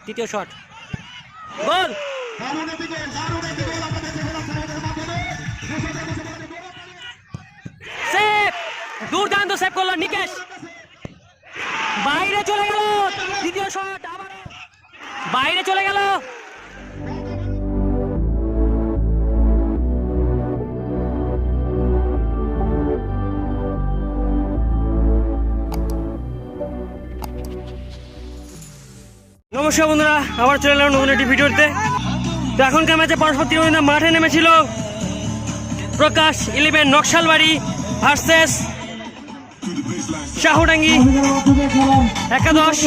তৃতীয় শট, গোল। সেভ, দুর্দান্ত সেভ করলো নিকেশ, বাইরে চলে গেল। দ্বিতীয় শট আবার বাইরে চলে গেল। নমস্কার বন্ধুরা, আবার চলে এলাম নতুন একটি ভিডিওতে। তো এখনকার ম্যাচে পরস্পর ত্রিভুবন মাঠে নেমেছিল প্রকাশ 11 নকশালবাড়ি ভার্সেস শাহুডাঙ্গি একাদশ।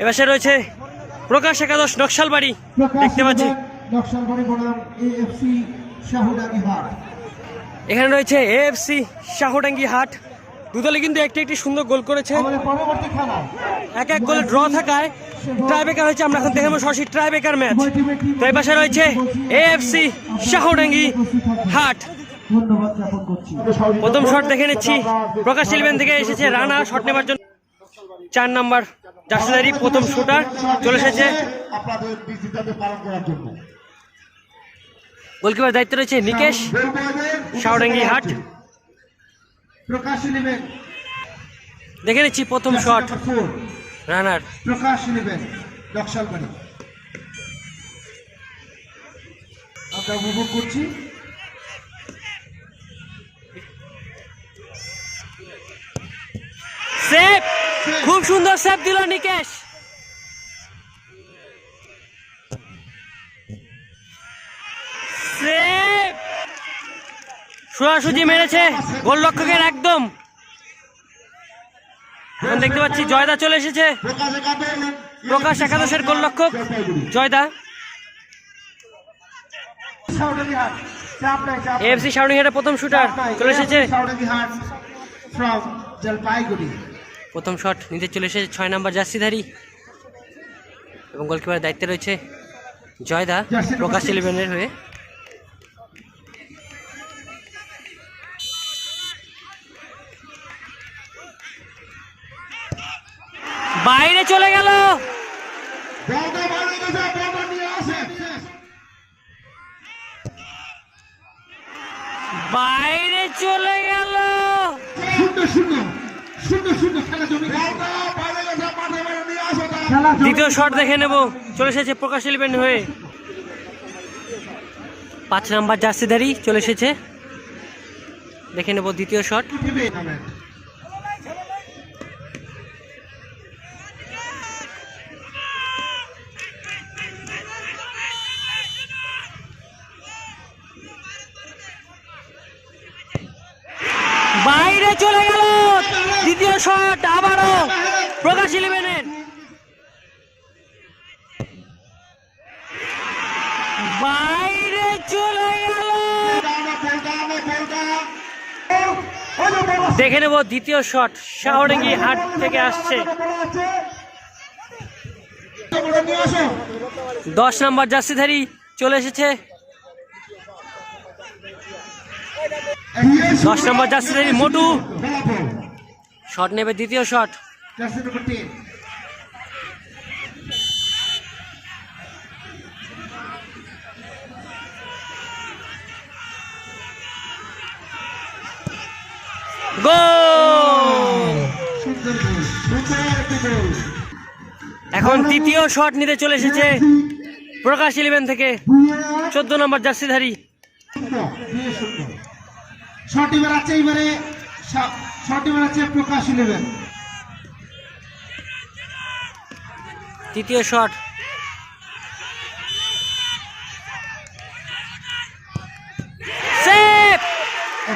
এবার সে রয়েছে প্রকাশ একাদশ নকশালবাড়ি, দেখতে পাচ্ছি এখানে রয়েছে এএফসি শাহুডাঙ্গি হাট। দুদলে কিন্তু একটি একটি সুন্দর গোল করেছে, এক এক গোলে ড্র থাকায় ট্রাইবেকার হয়েছে। আমরা এখন দেখে নেব সরাসরি ট্রাইবেকার ম্যাচ। তো এই পাশে রয়েছে এএফসি শাহুডাঙ্গি হাট। প্রথম শট দেখে নিচ্ছি, প্রকাশ 11 থেকে এসেছে রানা শট নেবার জন্য। 4 নম্বর জার্সিধারী প্রথম শুটার চলে এসেছে। গোলকিপার দায়িত্ব রয়েছে নিকেশ, শাহুডাঙ্গি হাট। দেখে নিচ্ছি প্রথম শট রানার। প্রকাশ 11 নকশালবাড়ি আমরা উপভোগ করছি। সেভ, খুব সুন্দর সেভ দিল নিকেশ। সেভ, সোজাসুজি মেরেছে গোলরক্ষকের একদম। এখন দেখতে পাচ্ছি জয়দা চলে এসেছে, প্রকাশ একাদশের গোলরক্ষক জয়দা। এএফসি শাহুডাঙ্গি হাটের প্রথম শুটার চলে এসেছে। প্রথম শট নিতে চলে এসেছে 6 নম্বর জার্সিধারী এবং গোলকিপারের দায়িত্বে রয়েছে জয়দা প্রকাশ 11 হয়ে। বাইরে চলে গেল, বাইরে চলে গেল। দ্বিতীয় শট দেখে নেব, চলে এসেছে প্রকাশ 11 হয়ে। 5 নম্বর জার্সিধারী চলে এসেছে, দেখে নেব দ্বিতীয় শট। বাইরে চলে গেল, দ্বিতীয় শট আবারও প্রকাশ 11। বাইরে চলে গেল, দেখে নেব দ্বিতীয় শট শাহুডাঙ্গি হাট থেকে আসছে। 10 নম্বর জার্সিধারী চলে এসেছে, 10 নম্বর জার্সিধারী মোটু শট নেবে, দ্বিতীয় শট। গোল। এখন তৃতীয় শট নিতে চলে এসেছে প্রকাশ 11 থেকে 14 নম্বর জার্সিধারী। শট এবার আছে, প্রকাশ 11। তৃতীয় শট, সেভ,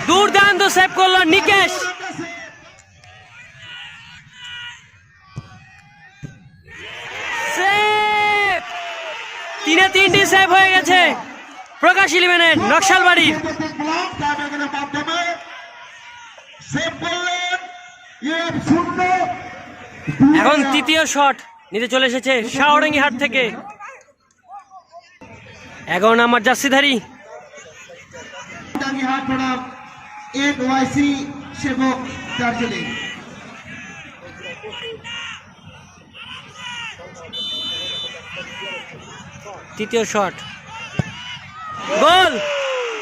দুর্দান্ত সেভ করলো নিকেশ। সেভ, 3-3টি সেভ হয়ে গেছে প্রকাশ 11 নকশালবাড়ির। এখন তৃতীয় শট নিতে চলে এসেছে শাহুডাঙ্গি হাট থেকে 11 নম্বর জার্সিধারী। সেবক দার্জিলিং। তৃতীয় শট, গোল।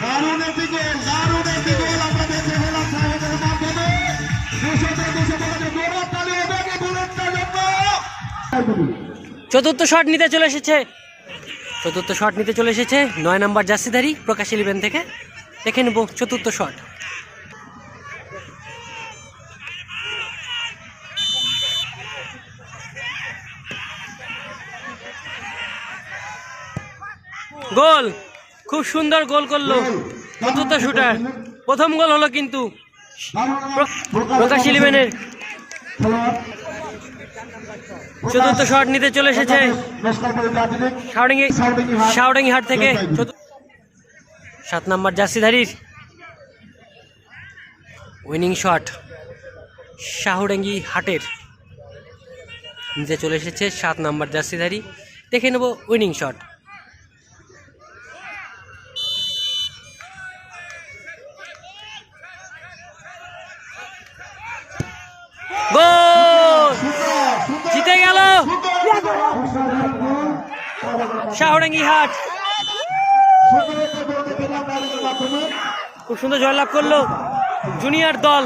দারুণ একটি গোল, দারুণ একটি গোল আমরা দেখে হলাম সাহেবের মাধ্যমে। 200 গোলের তালি হবে কি বুলেটটার জন্য। চতুর্থ শট নিতে চলে এসেছে, 9 নম্বর জার্সিধারী প্রকাশ 11 থেকে। দেখে নেব চতুর্থ শট, গোল। খুব সুন্দর গোল করলো চতুর্থ শুটার। প্রথম গোল হলো কিন্তু প্রকাশ 11-এর। চতুর্থ শট নিতে চলে এসেছে শাওডাঙ্গি হাট থেকে 7 নম্বর জার্সিধারীর উইনিং শট শাহুডাঙ্গি হাটের নিতে চলে এসেছে 7 নম্বর জার্সিধারী। দেখে নেব উইনিং শট, গোল। জিতে গেল শাহুডাঙ্গি হাট। খুব সুন্দর জয়লাভ করলো জুনিয়র দল।